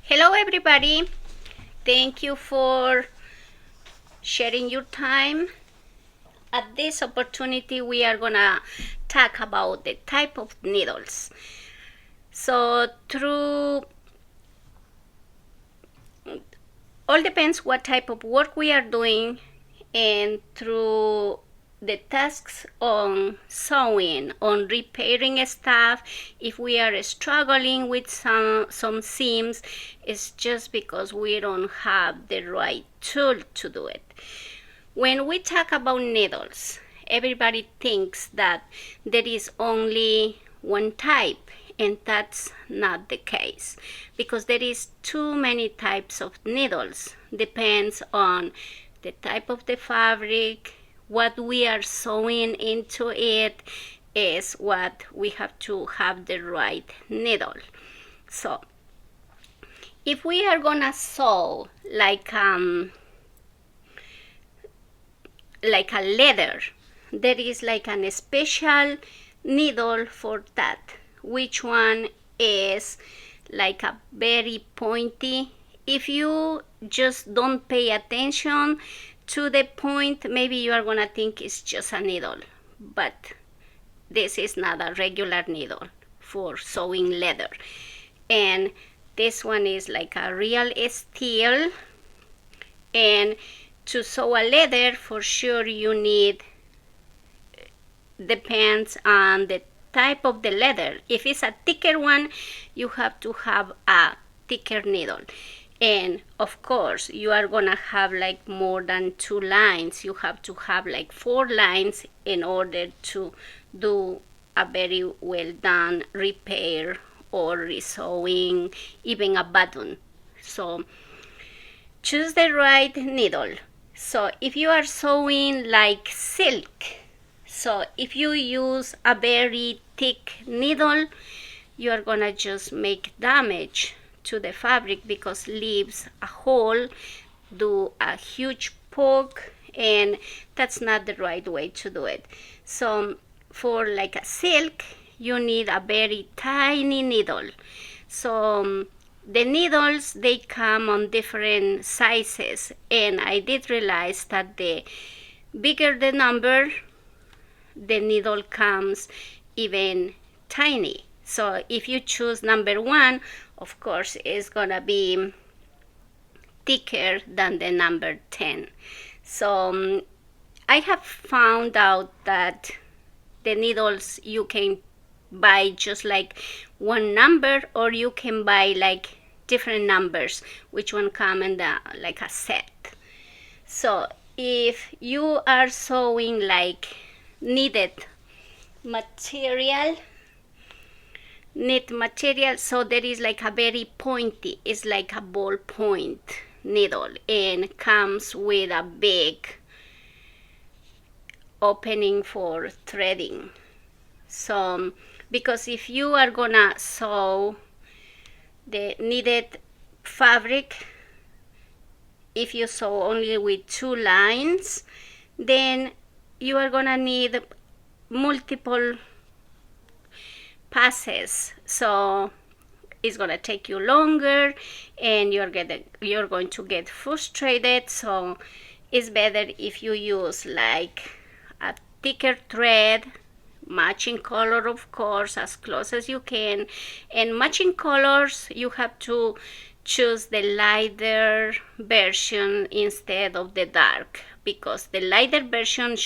Hello, everybody. Thank you for sharing your time. At this opportunity, we are gonna talk about the type of needles. So, through all depends what type of work we are doing, and through the tasks on sewing, on repairing stuff, if we are struggling with some seams, it's just because we don't have the right tool to do it. When we talk about needles, everybody thinks that there is only one type, and that's not the case because there is too many types of needles. Depends on the type of the fabric, what we are sewing into it is what we have to have the right needle. So if we are gonna sew like a leather, there is like an special needle for that, which one is like a very pointy. If you just don't pay attention to the point, maybe you are gonna think it's just a needle, but this is not a regular needle for sewing leather. And this one is like a real steel, and to sew a leather for sure you need, depends on the type of the leather. If it's a thicker one, you have to have a thicker needle, and of course you are gonna have like more than 2 lines. You have to have like 4 lines in order to do a very well done repair or resewing, even a button. So choose the right needle. So if you are sewing like silk, so if you use a very thick needle, you are gonna just make damage to the fabric because leaves a hole, do a huge poke, and that's not the right way to do it. So for like a silk, you need a very tiny needle. So the needles, they come on different sizes, and I did realize that the bigger the number, the needle comes even tiny. So if you choose number 1, of course it's gonna be thicker than the number 10. So I have found out that the needles you can buy just like one number, or you can buy like different numbers, which one come in the like a set. So if you are sewing like knit material, so there is like a very pointy, it's like a ball point needle, and comes with a big opening for threading. So because if you are gonna sew the knitted fabric, if you sew only with 2 lines, then you are gonna need multiple passes, so it's gonna take you longer, and you're going to get frustrated. So it's better if you use like a thicker thread, matching color, of course, as close as you can. And matching colors, you have to choose the lighter version instead of the dark, because the lighter version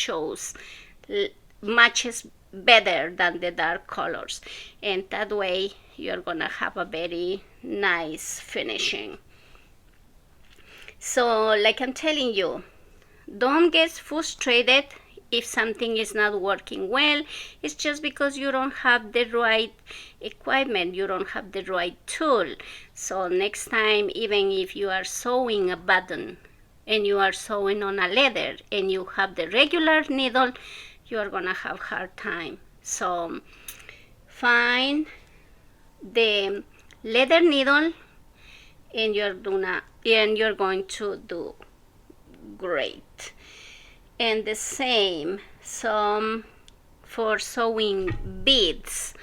matches better than the dark colors, and that way you're gonna have a very nice finishing. So like I'm telling you, don't get frustrated if something is not working well. It's just because you don't have the right equipment, you don't have the right tool. So next time, even if you are sewing a button and you are sewing on a leather and you have the regular needle, you are gonna have hard time. So find the leather needle, and you're going to do great. And the same, some for sewing beads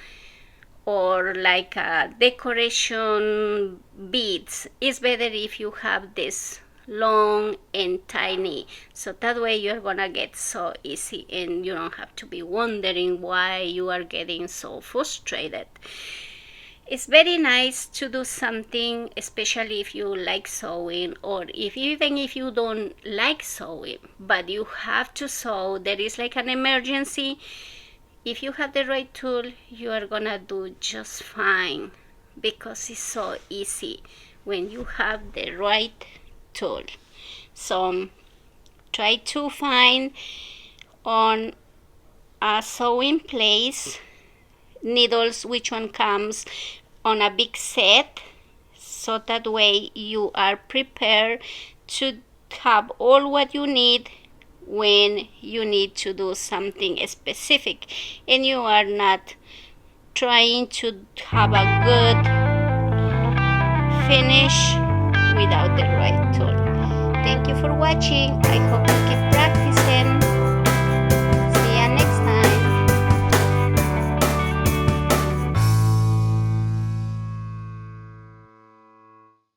or like decoration beads. It's better if you have this long and tiny, so that way you're gonna get so easy and you don't have to be wondering why you are getting so frustrated. It's very nice to do something, especially if you like sewing, or even if you don't like sewing but you have to sew, there is like an emergency. If you have the right tool, you are gonna do just fine, because it's so easy when you have the right tool. So try to find on a sewing place needles which one comes on a big set, so that way you are prepared to have all what you need when you need to do something specific, and you are not trying to have a good finish without the right tool. Thank you for watching. I hope you keep practicing.